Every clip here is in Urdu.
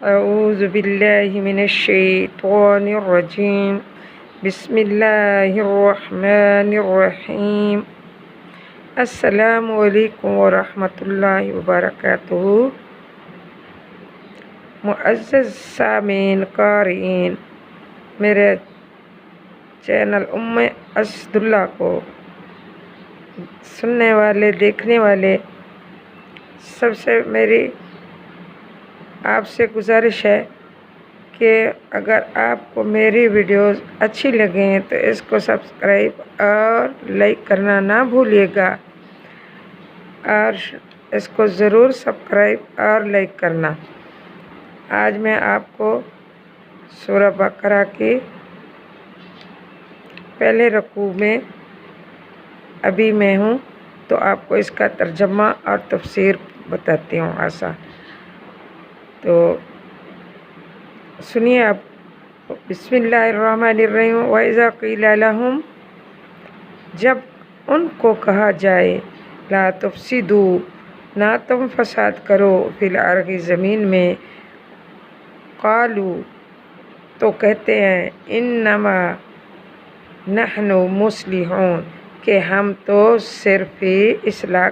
اعوذ باللہ من الشیطان الرجیم بسم اللہ الرحمن الرحیم السلام علیکم ورحمۃ اللہ وبرکاتہ۔ معزز سامعین قارئین، میرے چینل اسداللہ کو سننے والے دیکھنے والے سب سے میری آپ سے گزارش ہے کہ اگر آپ کو میری ویڈیوز اچھی لگیں تو اس کو سبسکرائب اور لائک کرنا نہ بھولیے گا، اور اس کو ضرور سبسکرائب اور لائک کرنا۔ آج میں آپ کو سورہ بقرہ کی پہلے رکوع میں ابھی میں ہوں، تو آپ کو اس کا ترجمہ اور تفسیر بتاتی ہوں آسان۔ تو سنیے آپ، بسم اللہ الرحمن الرحیم۔ وَإِذَا قِيلَ لَهُمْ، جب ان کو کہا جائے، لا تفسدوا، نہ تم فساد کرو، فی الارض، زمین میں، قالوا، تو کہتے ہیں، انما نحن مصلحون، کہ ہم تو صرف اصلاح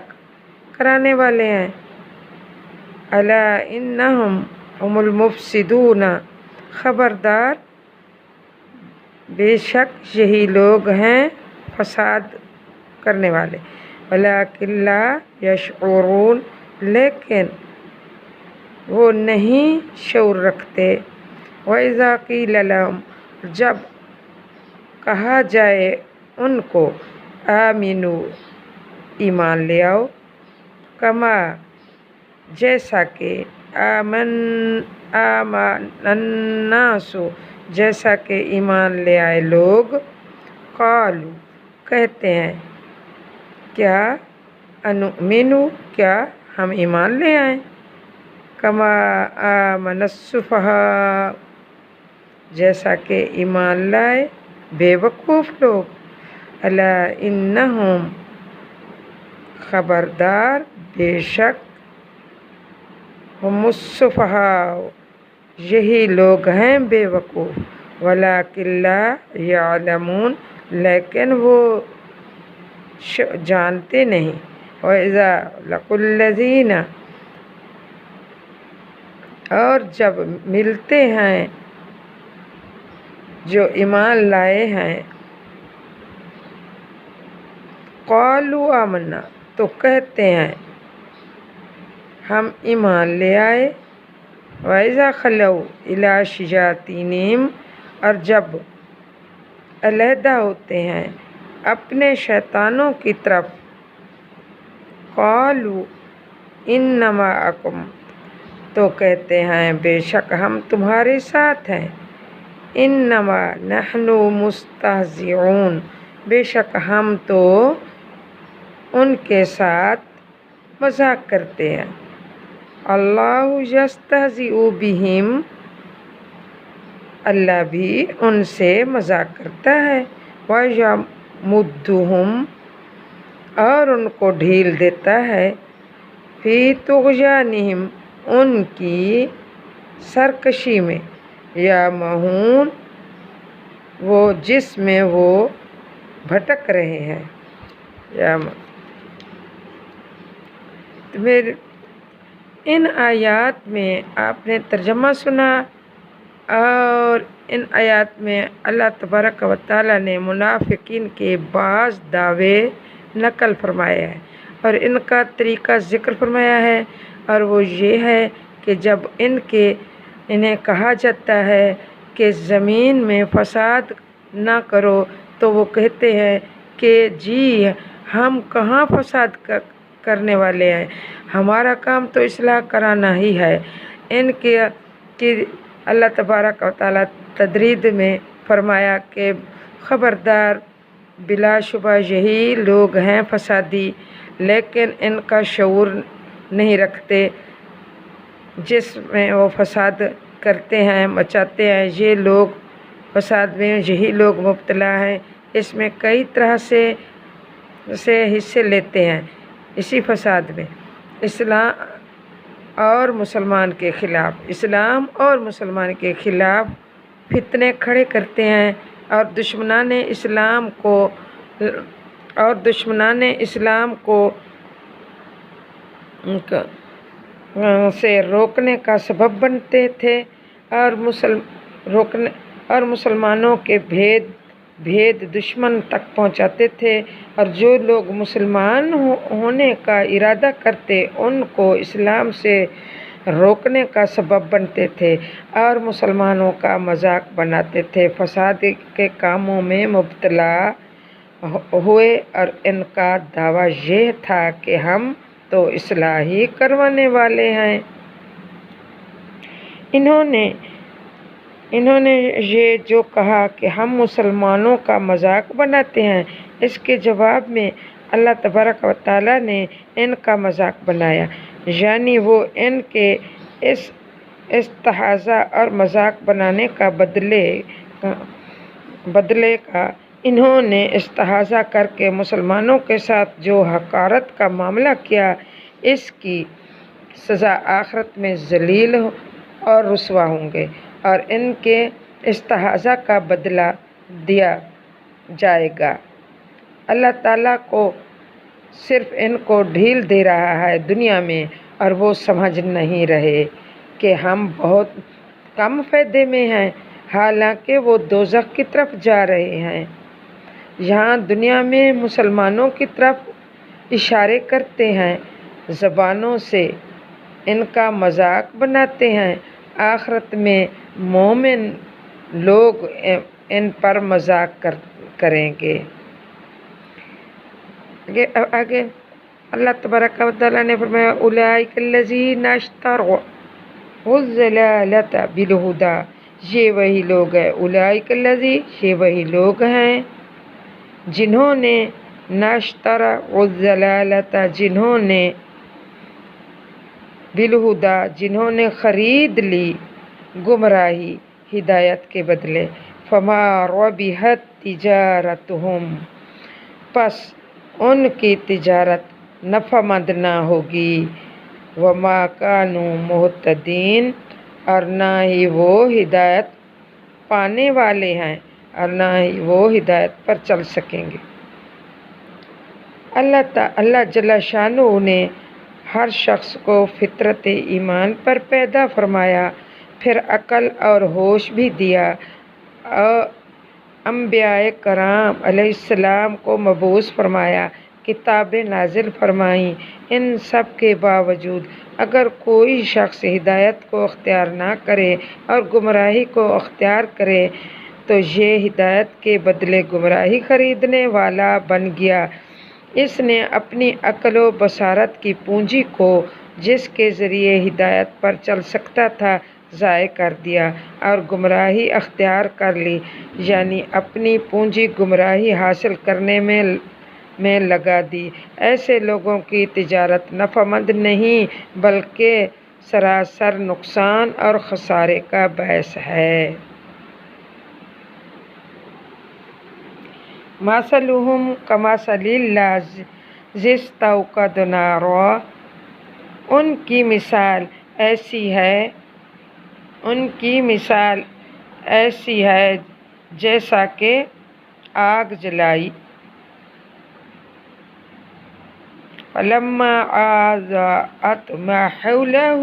کرانے والے ہیں۔ الا انہم هم المفسدون، خبردار، بے شک یہی لوگ ہیں فساد کرنے والے۔ ولکن لا یشعرون، لیکن وہ نہیں شعور رکھتے۔ وَإِذَا قِيلَ لَهُمْ، جب کہا جائے ان کو، آمنو، ایمان لے آؤ، کما، جیسا کہ، آمن الناس، جیسا کہ ایمان لے آئے لوگ، قالو، کہتے ہیں، کیا، انؤمنو، کیا ہم ایمان لے آئیں، کما آمن السفہاء، جیسا کہ ایمان لائے بے وقوف لوگ۔ الا انہم، خبردار، بے شک، هم السفہاء، یہی لوگ ہیں بے وقوف۔ ولکن لا یعلمون، لیکن وہ جانتے نہیں۔ وَإِذَا لَقُوا الَّذِينَ، اور جب ملتے ہیں جو ایمان لائے ہیں، قالوا آمنا، تو کہتے ہیں ہم ایمان لے آئے۔ وَإِذَا خَلَوْا إِلَىٰ شَيَاطِینِهِمْ، اور جب علیحدہ ہوتے ہیں اپنے شیطانوں کی طرف، قالوا إِنَّ مَعَکُمْ، تو کہتے ہیں بے شک ہم تمہارے ساتھ ہیں۔ إِنَّمَا نَحْنُ مُسْتَہْزِئُونَ، بے شک ہم تو ان کے ساتھ مذاق کرتے ہیں۔ اللہ یستہزئ بہم، اللہ بھی ان سے مذاق کرتا ہے۔ وَیَمُدُّہُمْ، اور ان کو ڈھیل دیتا ہے، فی طغیانہم، ان کی سرکشی میں، یعمہون، وہ جس میں وہ بھٹک رہے ہیں۔ ان آیات میں آپ نے ترجمہ سنا، اور ان آیات میں اللہ تبارک و تعالیٰ نے منافقین کے بعض دعوے نقل فرمائے ہیں اور ان کا طریقہ ذکر فرمایا ہے، اور وہ یہ ہے کہ جب انہیں کہا جاتا ہے کہ زمین میں فساد نہ کرو، تو وہ کہتے ہیں کہ جی ہم کہاں فساد کرنے والے ہیں، ہمارا کام تو اصلاح کرانا ہی ہے۔ ان کے اللہ تبارک و تعالیٰ تدریج میں فرمایا کہ خبردار، بلا شبہ یہی لوگ ہیں فسادی، لیکن ان کا شعور نہیں رکھتے، جس میں وہ فساد کرتے ہیں، مچاتے ہیں، یہ لوگ فساد میں یہی لوگ مبتلا ہیں۔ اس میں کئی طرح سے حصے لیتے ہیں، اسی فساد میں۔ اور مسلمان کے خلاف، اسلام اور مسلمان کے خلاف فتنے کھڑے کرتے ہیں، اور دشمنان اسلام کو سے روکنے کا سبب بنتے تھے، اور مسلمانوں کے بھید دشمن تک پہنچاتے تھے، اور جو لوگ مسلمان ہونے کا ارادہ کرتے ان کو اسلام سے روکنے کا سبب بنتے تھے اور مسلمانوں کا مذاق بناتے تھے، فساد کے کاموں میں مبتلا ہوئے، اور ان کا دعویٰ یہ تھا کہ ہم تو اصلاح ہی کروانے والے ہیں۔ انہوں نے یہ جو کہا کہ ہم مسلمانوں کا مذاق بناتے ہیں، اس کے جواب میں اللہ تبارک و تعالیٰ نے ان کا مذاق بنایا، یعنی وہ ان کے اس استہزاء اور مذاق بنانے کا بدلے کا انہوں نے استہزاء کر کے مسلمانوں کے ساتھ جو حقارت کا معاملہ کیا، اس کی سزا آخرت میں ذلیل اور رسوا ہوں گے، اور ان کے استہزاء کا بدلہ دیا جائے گا۔ اللہ تعالیٰ کو صرف ان کو ڈھیل دے رہا ہے دنیا میں، اور وہ سمجھ نہیں رہے کہ ہم بہت کم فائدے میں ہیں، حالانکہ وہ دوزخ کی طرف جا رہے ہیں۔ یہاں دنیا میں مسلمانوں کی طرف اشارے کرتے ہیں، زبانوں سے ان کا مذاق بناتے ہیں، آخرت میں مومن لوگ ان پر مذاق کریں گے۔ آگے اللہ تبارک و تعالیٰ نے فرمایا اولئک الذین اشتروا الضلالۃ بالہدی، یہ وہی لوگ ہیں، اولئک الذین، یہ وہی لوگ ہیں جنہوں نے اشتروا الضلالۃ، جنہوں نے بالہدی، جنہوں نے خرید لی گمراہی ہدایت کے بدلے، فما ربحت تجارتہم، پس ان کی تجارت نفع مند نہ ہوگی، وما کانوا مہتدین، اور نہ ہی وہ ہدایت پانے والے ہیں، اور نہ ہی وہ ہدایت پر چل سکیں گے۔ اللہ جل شانہ نے ہر شخص کو فطرت ایمان پر پیدا فرمایا، پھر عقل اور ہوش بھی دیا، انبیاء کرام علیہ السلام کو مبعوث فرمایا، کتابیں نازل فرمائیں۔ ان سب کے باوجود اگر کوئی شخص ہدایت کو اختیار نہ کرے اور گمراہی کو اختیار کرے تو یہ ہدایت کے بدلے گمراہی خریدنے والا بن گیا۔ اس نے اپنی عقل و بصارت کی پونجی کو، جس کے ذریعے ہدایت پر چل سکتا تھا، ضائع کر دیا اور گمراہی اختیار کر لی، یعنی اپنی پونجی گمراہی حاصل کرنے میں لگا دی۔ ایسے لوگوں کی تجارت نفع مند نہیں بلکہ سراسر نقصان اور خسارے کا باعث ہے۔ مثلہم کمثل الذی استوقد نارا، ان کی مثال ایسی ہے جیسا کہ آگ جلائی، فلما اضاءت ما حولہ،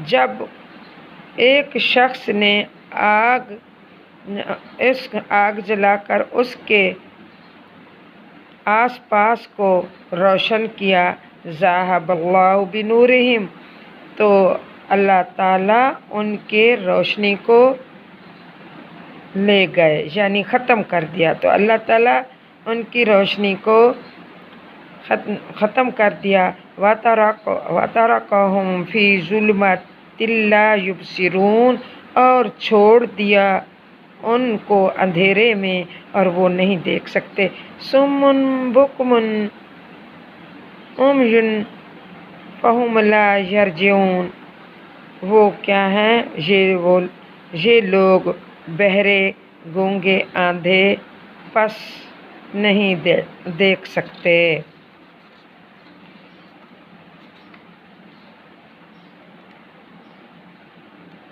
جب ایک شخص نے آگ جلا کر اس کے آس پاس کو روشن کیا، ذہب اللہ بنورہم، تو اللہ تعالیٰ ان کے روشنی کو لے گئے، یعنی ختم کر دیا، تو اللہ تعالیٰ ان کی روشنی کو ختم کر دیا، وَتَرَکَہُم فِی ظُلُمَاتٍ لَا یُبْصِرُونَ، اور چھوڑ دیا ان کو اندھیرے میں اور وہ نہیں دیکھ سکتے، صُمٌّ بُکْمٌ عُمْیٌ فَہُمْ لَا یَرْجِعُونَ، وہ کیا ہیں، یہ لوگ بہرے، گونگے، آندھے، پس نہیں دیکھ سکتے۔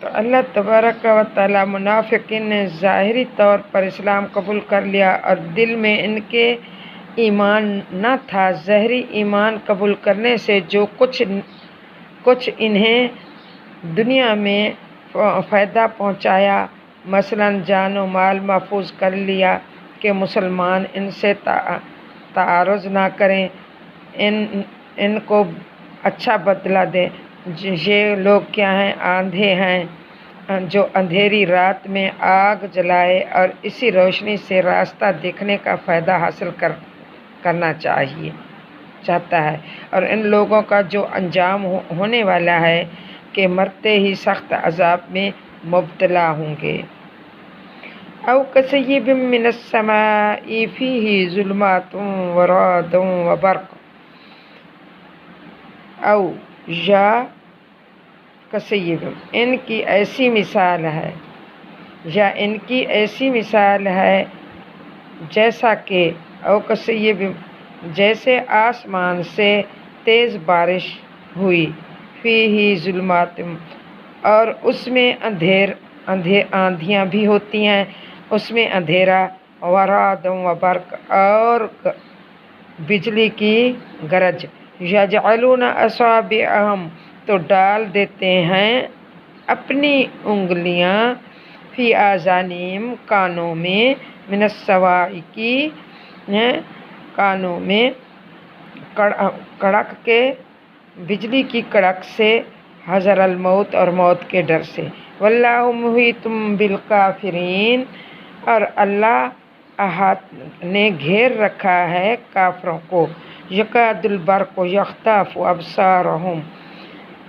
تو اللہ تبارک و تعالیٰ منافقین نے ظاہری طور پر اسلام قبول کر لیا اور دل میں ان کے ایمان نہ تھا۔ ظاہری ایمان قبول کرنے سے جو کچھ انہیں دنیا میں فائدہ پہنچایا، مثلاً جان و مال محفوظ کر لیا کہ مسلمان ان سے تعارض نہ کریں، ان کو اچھا بدلہ دیں۔ یہ لوگ کیا ہیں؟ آندھے ہیں جو اندھیری رات میں آگ جلائے اور اسی روشنی سے راستہ دیکھنے کا فائدہ حاصل کرنا چاہتا ہے، اور ان لوگوں کا جو انجام ہونے والا ہے کہ مرتے ہی سخت عذاب میں مبتلا ہوں گے۔ او کصیب من السماء فیہ ظلمات ورعد وبرق، او یا کصیب ان کی ایسی مثال ہے، یا ان کی ایسی مثال ہے جیسا کہ او کصیب جیسے آسمان سے تیز بارش ہوئی، فیہ ظلمات اور اس میں آندھیاں بھی ہوتی ہیں، اس میں اندھیرا، ورعد وبرق اور بجلی کی گرج، یجعلون اصابعہم تو ڈال دیتے ہیں اپنی انگلیاں، فی آذانہم کانوں میں، من الصواعق کانوں میں، کڑک کے، بجلی کی کڑک سے، حذر الموت اور موت کے ڈر سے۔ واللہ محیط بالکافرین اور اللہ نے گھیر رکھا ہے کافروں کو۔ یکاد البرق یخطف ابصارہم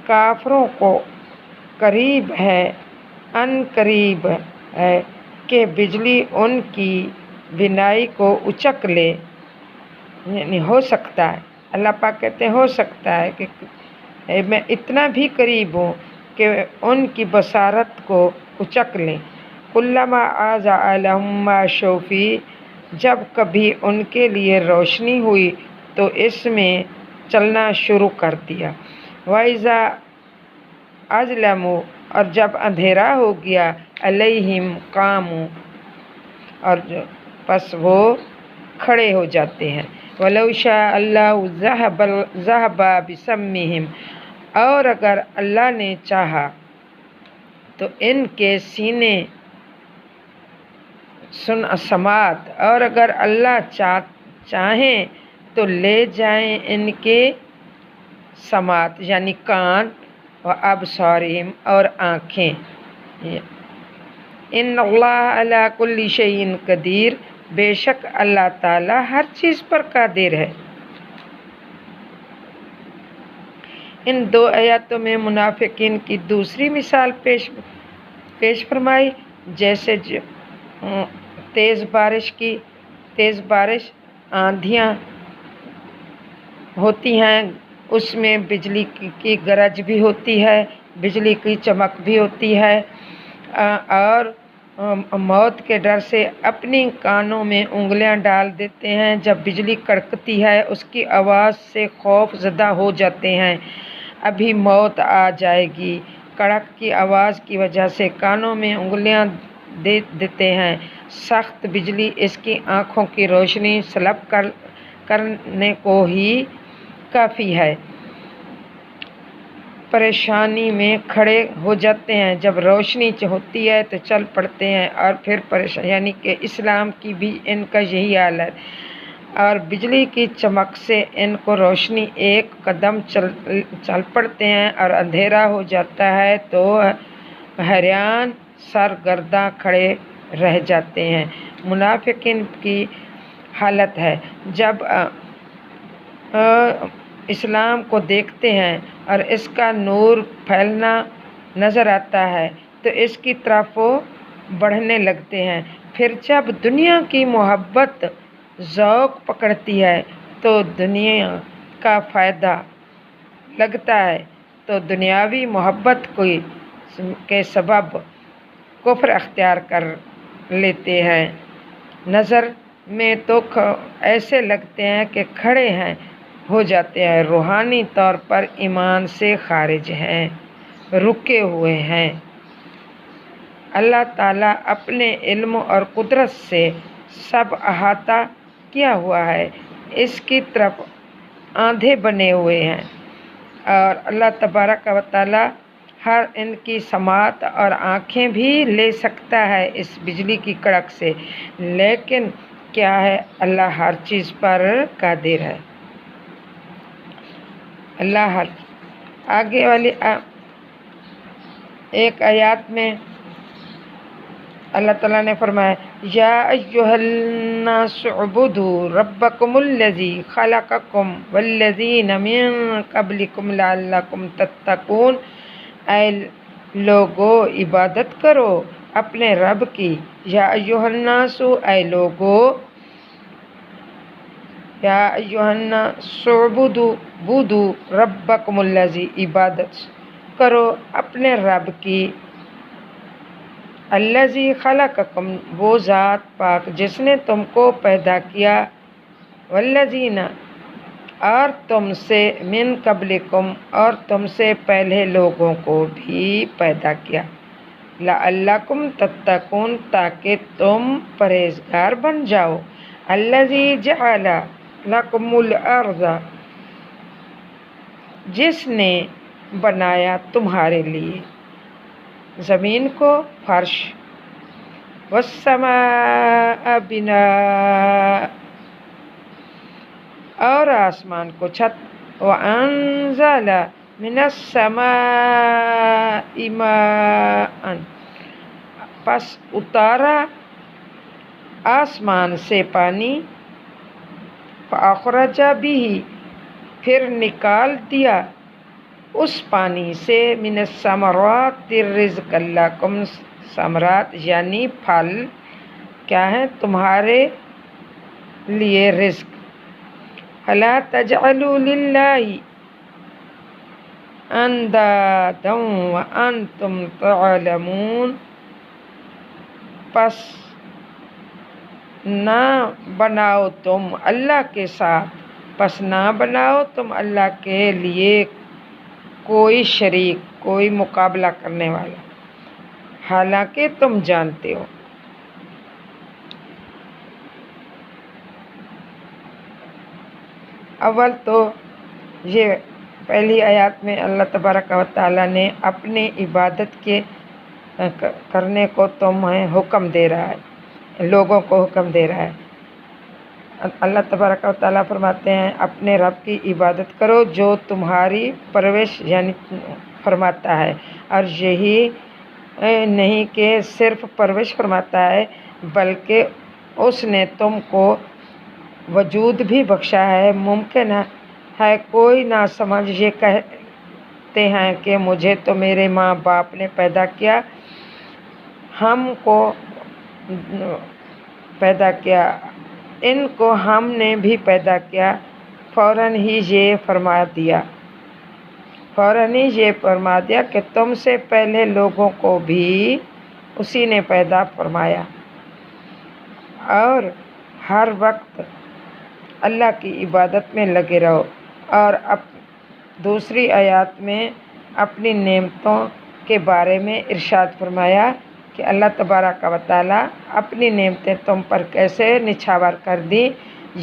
کافروں کو قریب ہے، ان قریب ہے کہ بجلی ان کی بینائی کو اچک لے، یعنی ہو سکتا ہے، اللہ پاک کہتے ہیں ہو سکتا ہے کہ میں اتنا بھی قریب ہوں کہ ان کی بصارت کو اچک لیں۔ کلما اضاء لہم مشوا فیہ جب کبھی ان کے لیے روشنی ہوئی تو اس میں چلنا شروع کر دیا۔ وَإِذَا أَظْلَمَ اور جب اندھیرا ہو گیا، عَلَيْهِمْ قَامُوا اور پس وہ کھڑے ہو جاتے ہیں۔ وَلَوْ شَاءَ اللَّهُ ذَهَبَ بِسَمْعِهِمْ اور اگر اللہ نے چاہا تو ان کے سینے سماعت، اور اگر اللہ چاہیں تو لے جائیں ان کے سماعت یعنی کان، و ابصارہم اور آنکھیں۔ ان اللہ علی کل شیء قدیر بے شک اللہ تعالیٰ ہر چیز پر قادر ہے۔ ان دو آیاتوں میں منافقین کی دوسری مثال پیش فرمائی، جیسے تیز بارش، آندھیاں ہوتی ہیں، اس میں بجلی کی گرج بھی ہوتی ہے، بجلی کی چمک بھی ہوتی ہے، اور موت کے ڈر سے اپنی کانوں میں انگلیاں ڈال دیتے ہیں۔ جب بجلی کڑکتی ہے اس کی آواز سے خوف زدہ ہو جاتے ہیں، ابھی موت آ جائے گی، کڑک کی آواز کی وجہ سے کانوں میں انگلیاں دے دیتے ہیں۔ سخت بجلی اس کی آنکھوں کی روشنی سلب کرنے کو ہی کافی ہے، پریشانی میں کھڑے ہو جاتے ہیں۔ جب روشنی ہوتی ہے تو چل پڑتے ہیں، اور پھر پریشانی، یعنی کہ اسلام کی بھی ان کا یہی حال ہے، اور بجلی کی چمک سے ان کو روشنی، ایک قدم چل پڑتے ہیں اور اندھیرا ہو جاتا ہے تو حیران سرگرداں کھڑے رہ جاتے ہیں۔ منافقین کی حالت ہے جب اسلام کو دیکھتے ہیں اور اس کا نور پھیلنا نظر آتا ہے تو اس کی طرف وہ بڑھنے لگتے ہیں، پھر جب دنیا کی محبت ذوق پکڑتی ہے تو دنیا کا فائدہ لگتا ہے تو دنیاوی محبت کے سبب کفر اختیار کر لیتے ہیں۔ نظر میں تو ایسے لگتے ہیں کہ کھڑے ہو جاتے ہیں، روحانی طور پر ایمان سے خارج ہیں، رکے ہوئے ہیں۔ اللہ تعالیٰ اپنے علم اور قدرت سے سب احاطہ کیا ہوا ہے، اس کی طرف آندھے بنے ہوئے ہیں، اور اللہ تبارک و تعالیٰ ہر ان کی سماعت اور آنکھیں بھی لے سکتا ہے اس بجلی کی کڑک سے، لیکن کیا ہے، اللہ ہر چیز پر قادر ہے۔ اللہ آگے والی ایک آیات میں اللہ تعالیٰ نے فرمایا، یا ایھا الناس اعبدوا ربکم الذی خلقکم والذین من قبلکم لعلکم تتقون، اے لوگو عبادت کرو اپنے رب کی، یا ایھا الناس، اے لوگو، یا ایھا الناس اعبدوا ربکم الذی، عبادت کرو اپنے رب کی، الذی خلقکم، وہ ذات پاک جس نے تم کو پیدا کیا، والذین، اور تم سے، من قبلکم، اور تم سے پہلے لوگوں کو بھی پیدا کیا، لعلکم تتقون، تاکہ تم پرہیزگار بن جاؤ، الذی جعل لکم الارض، جس نے بنایا تمہارے لیے زمین کو فرش، والسماء بناء، اور آسمان کو چھت، وانزل من السماء ماء، پس اتارا آسمان سے پانی، فاخرج به، پھر نکال دیا اس پانی سے، من الثمرات رزقا لکم، ثمرات یعنی پھل کیا ہے، تمہارے لیے رزق، فلا تجعلوا للہ اندادا وانتم تعلمون، پس نہ بناؤ تم اللہ کے ساتھ، پس نہ بناؤ تم اللہ کے لیے کوئی شریک، کوئی مقابلہ کرنے والا، حالانکہ تم جانتے ہو۔ اول تو یہ پہلی آیات میں اللہ تبارک و تعالیٰ نے اپنی عبادت کے کرنے کو تمہیں حکم دے رہا ہے، لوگوں کو حکم دے رہا ہے۔ اللہ تبارک و تعالیٰ فرماتے ہیں، اپنے رب کی عبادت کرو جو تمہاری پرورش یعنی فرماتا ہے، اور یہی نہیں کہ صرف پرورش فرماتا ہے بلکہ اس نے تم کو وجود بھی بخشا ہے۔ ممکن ہے کوئی نہ سمجھ یہ کہتے ہیں کہ مجھے تو میرے ماں باپ نے پیدا کیا، ہم کو پیدا کیا، ان کو ہم نے بھی پیدا کیا، فوراً ہی یہ فرما دیا کہ تم سے پہلے لوگوں کو بھی اسی نے پیدا فرمایا، اور ہر وقت اللہ کی عبادت میں لگے رہو۔ اور دوسری آیات میں اپنی نعمتوں کے بارے میں ارشاد فرمایا کہ اللہ تبارک و تعالیٰ اپنی نعمتیں تم پر کیسے نچھاور کر دی،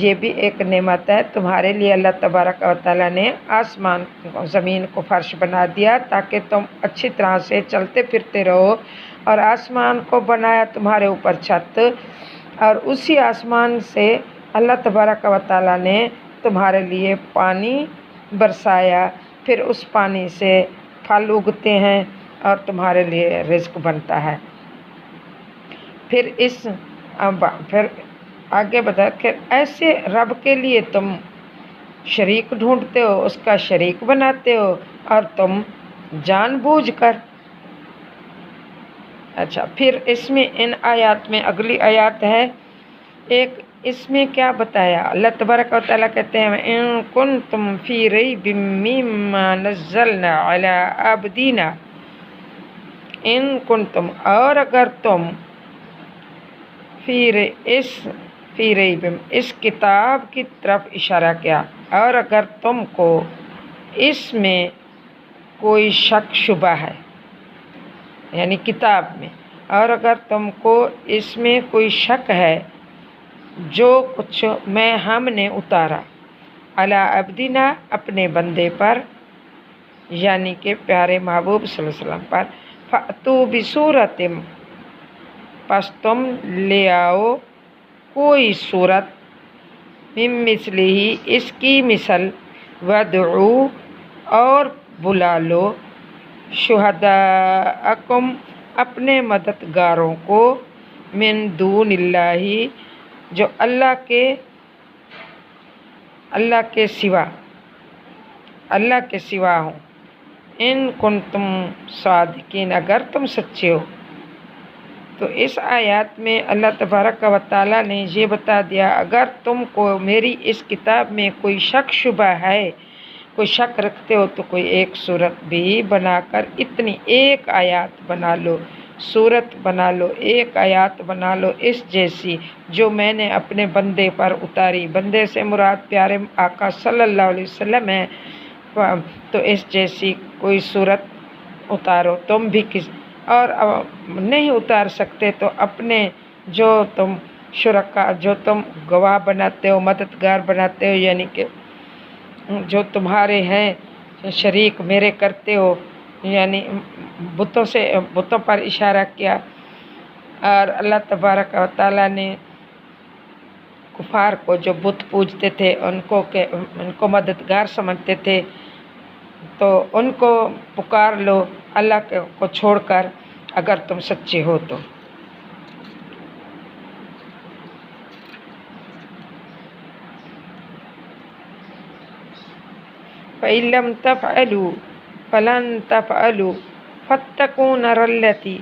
یہ بھی ایک نعمت ہے تمہارے لیے۔ اللہ تبارک و تعالیٰ نے آسمان زمین کو فرش بنا دیا تاکہ تم اچھی طرح سے چلتے پھرتے رہو، اور آسمان کو بنایا تمہارے اوپر چھت، اور اسی آسمان سے اللہ تبارک و تعالیٰ نے تمہارے لیے پانی برسایا، پھر اس پانی سے پھل اگتے ہیں اور تمہارے لیے رزق بنتا ہے۔ پھر آگے بتا کہ ایسے رب کے لیے تم شریک ڈھونڈتے ہو، اس کا شریک بناتے ہو، اور تم جان بوجھ کر۔ اچھا، پھر اس میں ان آیات میں اگلی آیات ہے ایک، اس میں کیا بتایا؟ اللہ تبارک و تعالیٰ کہتے ہیں، ان کنتم فی ریب مما نزلنا علی عبدینا، ان کنتم، اور اگر تم فی ریب، اس کتاب کی طرف اشارہ کیا، اور اگر تم کو اس میں کوئی شک شبہ ہے، یعنی کتاب میں، اور اگر تم کو اس میں کوئی شک ہے جو کچھ ہم نے اتارا علی عبدنا اپنے بندے پر، یعنی کہ پیارے محبوب صلی اللہ علیہ وسلم پر، فَأْتُوا بِسُورَةٍ پس تم لے آؤ کوئی صورت، من مثلہ اس کی مثل، وَادْعُوا اور بلا لو، شہداءکم اپنے مددگاروں کو، من دون اللہ جو اللہ کے سوا ہوں، ان کنتم صادقین اگر تم سچے ہو۔ تو اس آیات میں اللہ تبارک و تعالیٰ نے یہ بتا دیا اگر تم کو میری اس کتاب میں کوئی شک شبہ ہے، کوئی شک رکھتے ہو تو کوئی ایک صورت بھی بنا کر اتنی ایک آیات بنا لو، صورت بنا لو، ایک آیات بنا لو اس جیسی جو میں نے اپنے بندے پر اتاری۔ بندے سے مراد پیارے آقا صلی اللہ علیہ وسلم ہے، تو اس جیسی کوئی صورت اتارو تم بھی اور نہیں اتار سکتے تو اپنے جو تم شرکا، جو تم گواہ بناتے ہو، مددگار بناتے ہو، یعنی کہ جو تمہارے ہیں شریک میرے کرتے ہو، یعنی بتوں پر اشارہ کیا۔ اور اللہ تبارک و تعالیٰ نے کفار کو جو بت پوجتے تھے ان کو مددگار سمجھتے تھے، تو ان کو پکار لو اللہ کو چھوڑ کر اگر تم سچے ہو تو۔ فَإِن لَّمْ تَفْعَلُوا فَلَن تَفْعَلُوا فَاتَّقُوا النَّارَ الَّتِي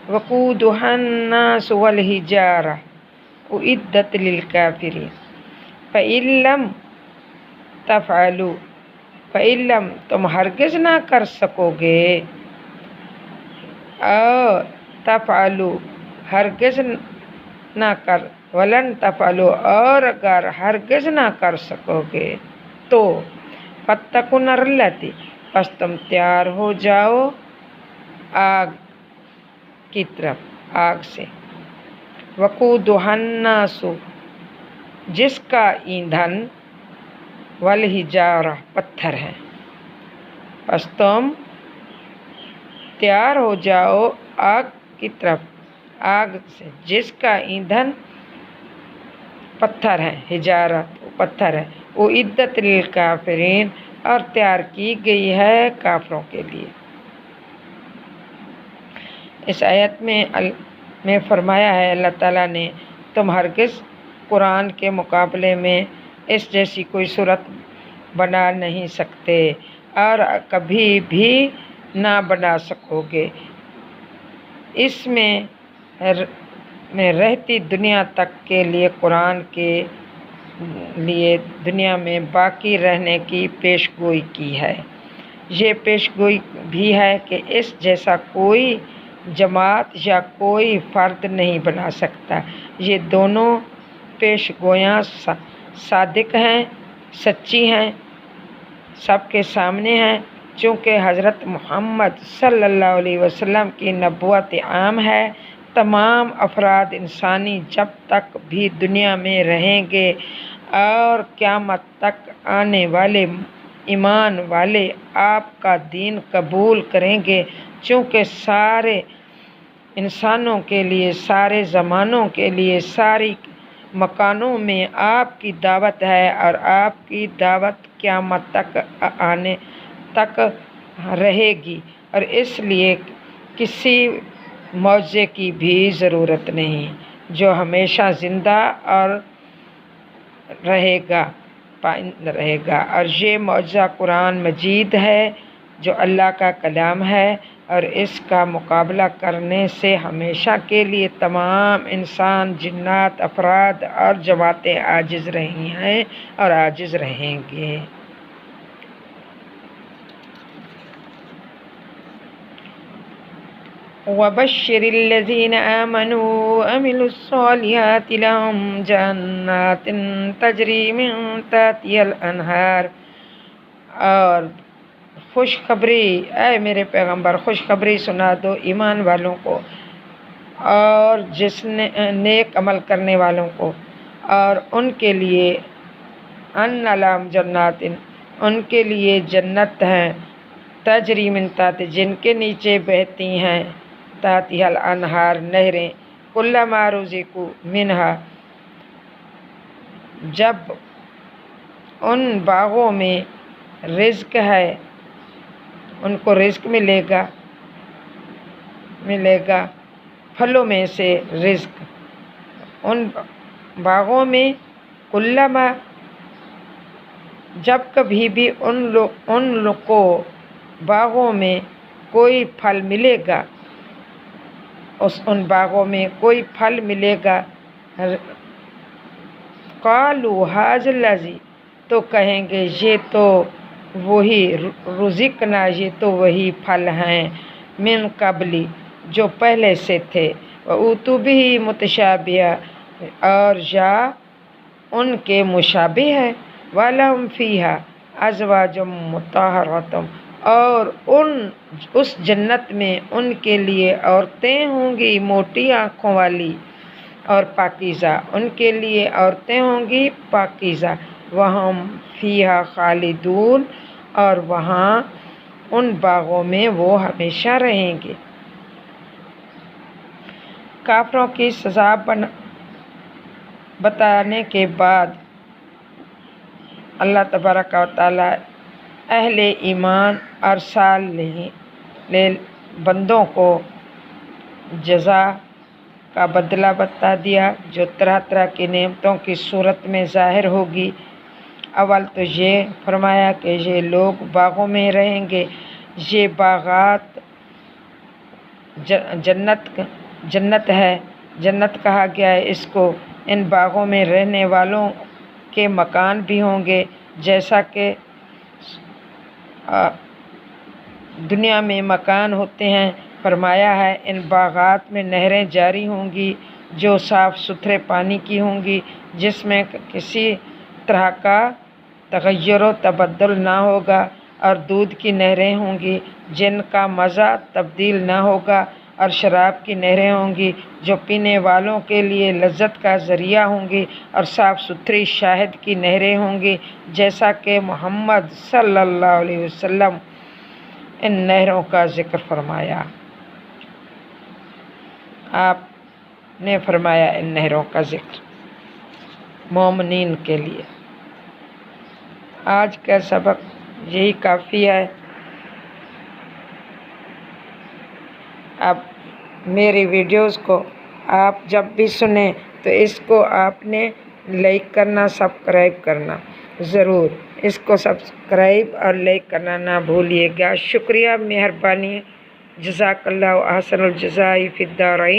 وَقُودُهَا النَّاسُ وَالْحِجَارَةُ أُعِدَّتْ لِلْكَافِرِينَ۔ فَإِن لَّمْ تَفْعَلُوا فَإِن لَّمْ تم ہرگز نہ کر سکو گے، تفعلوا ہرگز نہ کر، ولن تفعلوا اور اگر ہرگز نہ کر سکو گے تو، فاتقوا النار التی پس تم تیار ہو جاؤ آگ کی طرف، آگ سے، وقودها الناس جس کا ایندھن، والحجارہ پتھر ہے، پس تم تیار ہو جاؤ آگ کی طرف، آگ سے جس کا ایندھن پتھر ہے، حجارت پتھر ہے، اعدت للکافرین اور تیار کی گئی ہے کافروں کے لیے۔ اس آیت میں فرمایا ہے اللہ تعالیٰ نے تم ہرگز قرآن کے مقابلے میں اس جیسی کوئی صورت بنا نہیں سکتے اور کبھی بھی نہ بنا سکو گے، اس میں رہتی دنیا تک کے لیے قرآن کے لیے دنیا میں باقی رہنے کی پیش گوئی کی ہے۔ یہ پیش گوئی بھی ہے کہ اس جیسا کوئی جماعت یا کوئی فرد نہیں بنا سکتا۔ یہ دونوں پیش گویاں صادق ہیں، سچی ہیں، سب کے سامنے ہیں، چونکہ حضرت محمد صلی اللہ علیہ وسلم کی نبوت عام ہے۔ تمام افراد انسانی جب تک بھی دنیا میں رہیں گے اور قیامت تک آنے والے ایمان والے آپ کا دین قبول کریں گے، چونکہ سارے انسانوں کے لیے، سارے زمانوں کے لیے، ساری مکانوں میں آپ کی دعوت ہے اور آپ کی دعوت قیامت تک آنے تک رہے گی، اور اس لیے کسی معجزے کی بھی ضرورت نہیں، جو ہمیشہ زندہ اور رہے گا۔ اور یہ معجزہ قرآن مجید ہے جو اللہ کا کلام ہے، اور اس کا مقابلہ کرنے سے ہمیشہ کے لیے تمام انسان، جنات، افراد اور جماعتیں عاجز رہی ہیں اور عاجز رہیں گے۔ وَبَشِّرِ الَّذِينَ آمَنُوا وَعَمِلُوا الصَّالِحَاتِ لَهُمْ جَنَّاتٍ تَجْرِي مِن تَحْتِهَا الْأَنْهَارُ اور خوشخبری، اے میرے پیغمبر خوشخبری سنا دو ایمان والوں کو اور جس نے نیک عمل کرنے والوں کو، اور ان کے لیے ان لہم جنات، ان کے لیے جنت ہیں، تجری من تحت، جن کے نیچے بہتی ہیں، تحتها الانہار، نہریں، کلما رزقوا منہا، جب ان باغوں میں رزق ہے، ان کو رزق ملے گا پھلوں میں سے رزق ان باغوں میں، کلما، جب کبھی بھی ان لوگ کو باغوں میں کوئی پھل ملے گا، ان باغوں میں کوئی پھل ملے گا، قالوا ھذا الذی، تو کہیں گے یہ تو وہی، رزقنا، یہ تو وہی پھل ہیں، من قبلی، جو پہلے سے تھے، وَأُوتُوا بِهِ متشابہا، اور یا ان کے مشابہ ہے، وَلَهُمْ فِيهَا أَزْوَاجٌ مُطَہَّرَةٌ، اور اس جنت میں ان کے لیے عورتیں ہوں گی موٹی آنکھوں والی اور پاکیزہ، ان کے لیے عورتیں ہوں گی پاکیزہ، وَهُمْ فِيهَا خَالِدُونَ، اور وہاں ان باغوں میں وہ ہمیشہ رہیں گے۔ کافروں کی سزا بتانے کے بعد اللہ تبارک و تعالیٰ اہل ایمان اور صالح بندوں کو جزا کا بدلہ بتا دیا، جو طرح طرح کی نعمتوں کی صورت میں ظاہر ہوگی۔ اول تو یہ فرمایا کہ یہ لوگ باغوں میں رہیں گے، یہ باغات جنت ہے، جنت کہا گیا ہے اس کو، ان باغوں میں رہنے والوں کے مکان بھی ہوں گے، جیسا کہ دنیا میں مکان ہوتے ہیں۔ فرمایا ہے ان باغات میں نہریں جاری ہوں گی جو صاف ستھرے پانی کی ہوں گی، جس میں کسی طرح کا تغیر و تبدل نہ ہوگا، اور دودھ کی نہریں ہوں گی جن کا مزہ تبدیل نہ ہوگا، اور شراب کی نہریں ہوں گی جو پینے والوں کے لیے لذت کا ذریعہ ہوں گی، اور صاف ستھری شہد کی نہریں ہوں گی، جیسا کہ محمد صلی اللہ علیہ وسلم ان نہروں کا ذکر فرمایا۔ آپ نے فرمایا ان نہروں کا ذکر مومنین کے لیے۔ آج کا سبق یہی کافی ہے۔ اب میری ویڈیوز کو آپ جب بھی سنیں تو اس کو آپ نے لائک کرنا، سبسکرائب کرنا ضرور، اس کو سبسکرائب اور لائک کرنا نہ بھولیے گا۔ شکریہ، مہربانی، جزاک اللہ احسن الجزاء فی الدارین۔